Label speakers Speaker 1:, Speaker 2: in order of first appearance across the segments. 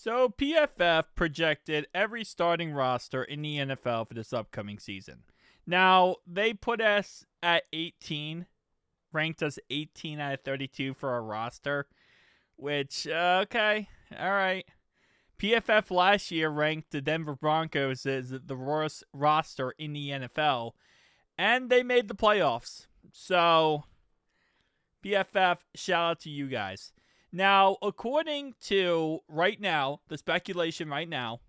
Speaker 1: So PFF projected every starting roster in the NFL for this upcoming season. Now, they put us at 18, ranked us 18 out of 32 for our roster, which, okay, all right. PFF last year ranked the Denver Broncos as the worst roster in the NFL, and they made the playoffs. So, PFF, shout out to you guys. Now, according to right now, the speculation right now,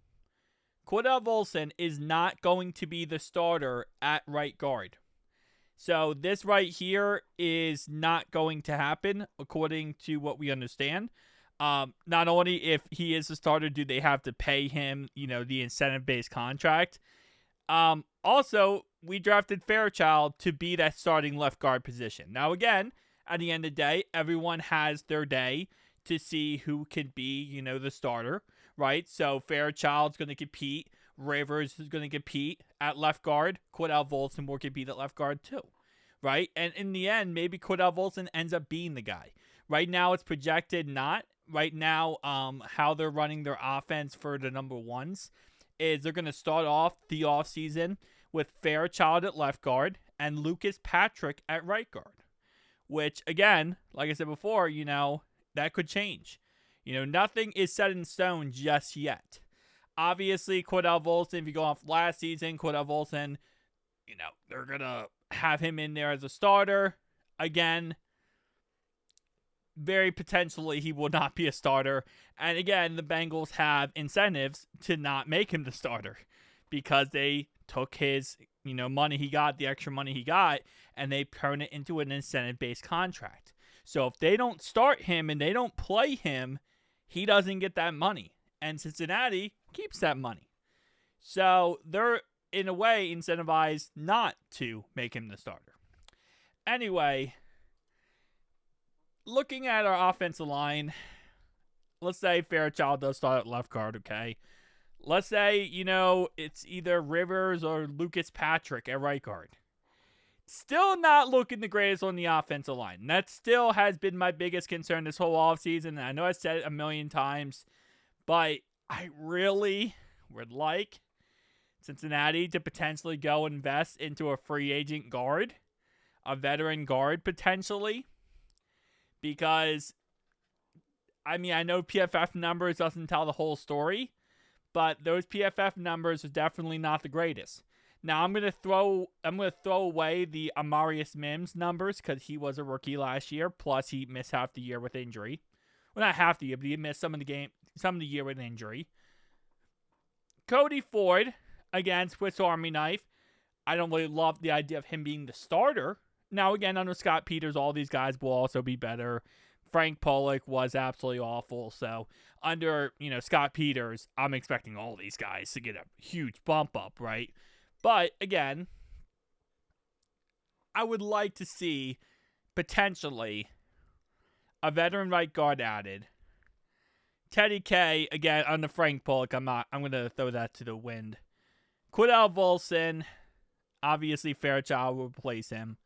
Speaker 1: Cordell Volson is not going to be the starter at right guard. So this right here is not going to happen, according to what we understand. Not only if he is the starter, do they have to pay him, the incentive-based contract. Also, we drafted Fairchild to be that starting left guard position. Now, again, at the end of the day, everyone has their day to see who can be, the starter, right? So Fairchild's going to compete. Rivers is going to compete at left guard. Cordell Volson will compete at left guard too, right? And in the end, maybe Cordell Volson ends up being the guy. Right now, it's projected not. Right now, how they're running their offense for the number ones is they're going to start off the offseason with Fairchild at left guard and Lucas Patrick at right guard. Which, again, like I said before, that could change. Nothing is set in stone just yet. Obviously, Cordell Volson, if you go off last season, Cordell Volson, they're going to have him in there as a starter. Again, very potentially he will not be a starter. And again, the Bengals have incentives to not make him the starter because they took his money he got, the extra money he got, and they turn it into an incentive-based contract. So if they don't start him and they don't play him, he doesn't get that money. And Cincinnati keeps that money. So they're, in a way, incentivized not to make him the starter. Anyway, looking at our offensive line, let's say Fairchild does start at left guard, okay? Let's say, it's either Rivers or Lucas Patrick at right guard. Still not looking the greatest on the offensive line. That still has been my biggest concern this whole offseason. I know I said it a million times, but I really would like Cincinnati to potentially go invest into a free agent guard, a veteran guard potentially, because, I know PFF numbers doesn't tell the whole story, but those PFF numbers are definitely not the greatest. Now I'm gonna throw away the Amarius Mims numbers because he was a rookie last year. Plus he missed half the year with injury. Well, not half the year, but he missed some of the year with injury. Cody Ford, again, Swiss Army knife. I don't really love the idea of him being the starter. Now again, under Scott Peters, all these guys will also be better. Frank Pollock was absolutely awful. So under, Scott Peters, I'm expecting all these guys to get a huge bump up, right? But again, I would like to see potentially a veteran right guard added. Teddy K, again, under Frank Pollock, I'm going to throw that to the wind. Cordell Volson, obviously Fairchild will replace him.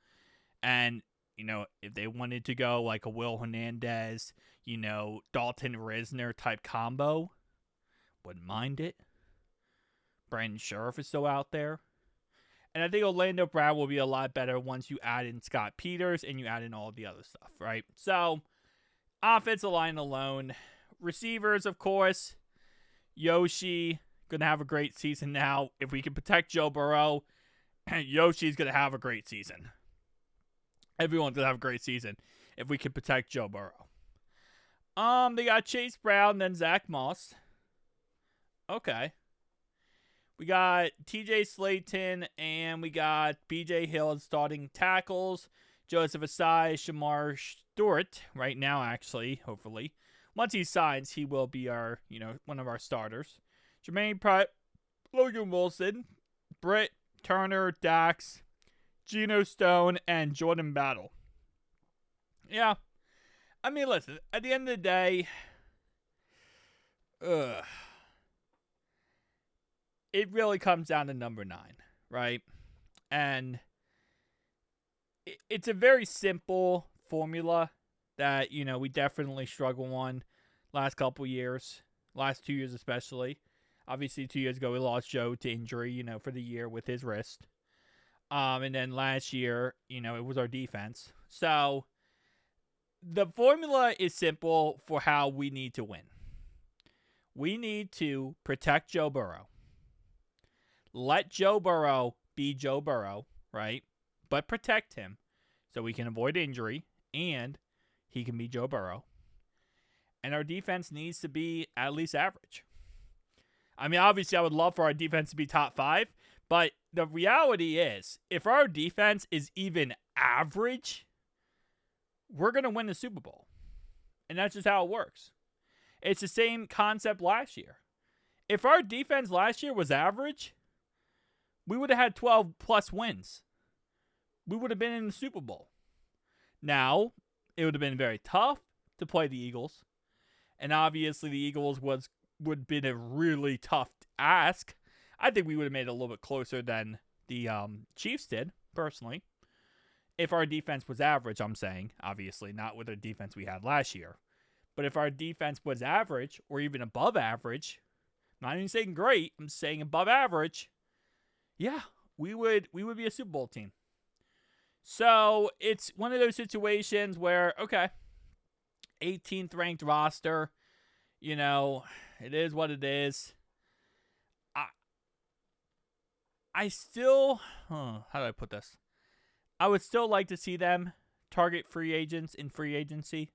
Speaker 1: And if they wanted to go like a Will Hernandez, Dalton Risner type combo, wouldn't mind it. Brandon Sheriff is still out there. And I think Orlando Brown will be a lot better once you add in Scott Peters and you add in all the other stuff, right? So, offensive line alone. Receivers, of course. Yoshi, going to have a great season now. If we can protect Joe Burrow, Yoshi's going to have a great season. Everyone's going to have a great season if we can protect Joe Burrow. They got Chase Brown, then Zach Moss. Okay. We got TJ Slayton, and we got BJ Hill starting tackles. Joseph Asai, Shamar Stewart, right now, actually, hopefully. Once he signs, he will be our, one of our starters. Jermaine Pratt, Logan Wilson, Britt Turner, Dax, Geno Stone, and Jordan Battle. Yeah. Listen, at the end of the day, it really comes down to number 9, right? And it's a very simple formula that, we definitely struggle on last couple years. last 2 years especially. Obviously, 2 years ago, we lost Joe to injury, for the year with his wrist. And then last year, it was our defense. So the formula is simple for how we need to win. We need to protect Joe Burrow. Let Joe Burrow be Joe Burrow, right? But protect him so we can avoid injury and he can be Joe Burrow. And our defense needs to be at least average. I mean, obviously, I would love for our defense to be top 5, but the reality is, if our defense is even average, we're going to win the Super Bowl. And that's just how it works. It's the same concept last year. If our defense last year was average, we would have had 12 plus wins. We would have been in the Super Bowl. Now, it would have been very tough to play the Eagles. And obviously, the Eagles would have been a really tough ask. I think we would have made it a little bit closer than the Chiefs did, personally. If our defense was average, I'm saying. Obviously, not with the defense we had last year. But if our defense was average, or even above average, I'm not even saying great, I'm saying above average, yeah, we would be a Super Bowl team. So, it's one of those situations where, okay, 18th ranked roster, it is what it is. I still, how do I put this? I would still like to see them target free agents in free agency.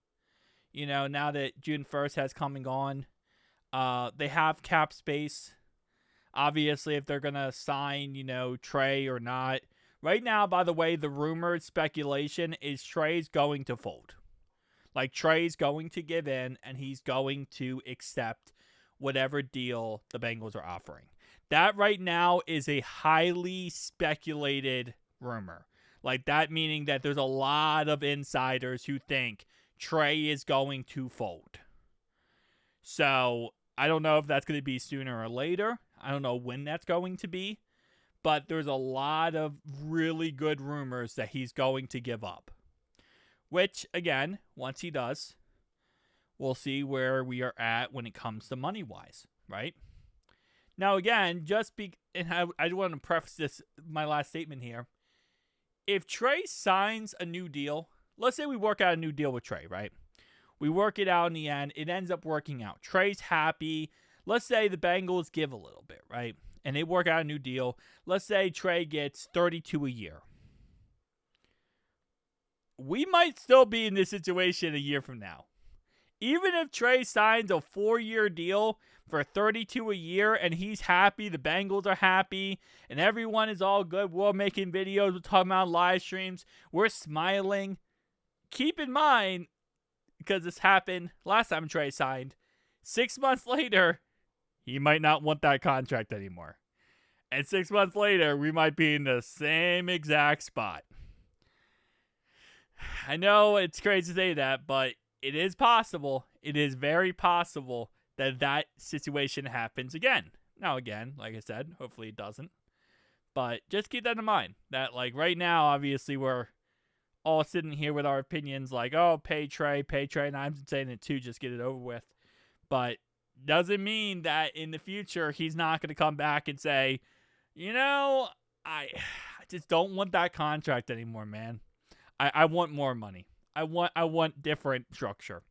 Speaker 1: Now that June 1st has come and gone, they have cap space. Obviously, if they're going to sign, Trey or not. Right now, by the way, the rumored speculation is Trey's going to fold. Like, Trey's going to give in, and he's going to accept whatever deal the Bengals are offering. That right now is a highly speculated rumor. Like, that meaning that there's a lot of insiders who think Trey is going to fold. So, I don't know if that's going to be sooner or later. I don't know when that's going to be. But there's a lot of really good rumors that he's going to give up. Which, again, once he does, we'll see where we are at when it comes to money-wise, right? Now, again, and I want to preface this, my last statement here. If Trey signs a new deal, let's say we work out a new deal with Trey, right? We work it out in the end. It ends up working out. Trey's happy. Let's say the Bengals give a little bit, right? And they work out a new deal. Let's say Trey gets $32 a year. We might still be in this situation a year from now. Even if Trey signs a 4-year deal for $32 a year and he's happy, the Bengals are happy, and everyone is all good, we're making videos, we're talking about live streams, we're smiling. Keep in mind, because this happened last time Trey signed, 6 months later, he might not want that contract anymore. And 6 months later, we might be in the same exact spot. I know it's crazy to say that, but it is possible. It is very possible that situation happens again. Now, again, like I said, hopefully it doesn't. But just keep that in mind. That, like, right now, obviously, we're all sitting here with our opinions like, oh, pay Trey. And I'm saying it too, just get it over with. But doesn't mean that in the future, he's not going to come back and say, I just don't want that contract anymore, man. I want more money. I want different structure.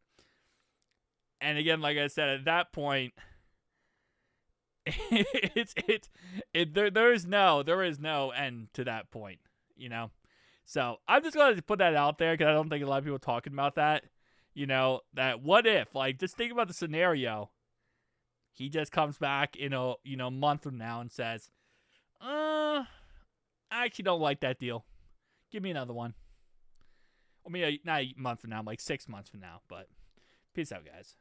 Speaker 1: And again, like I said, at that point, there is no end to that point, So I'm just going to put that out there because I don't think a lot of people are talking about that. That what if, like, just think about the scenario. He just comes back in a month from now and says, I actually don't like that deal. Give me another one. I mean, not a month from now, like 6 months from now. But peace out, guys.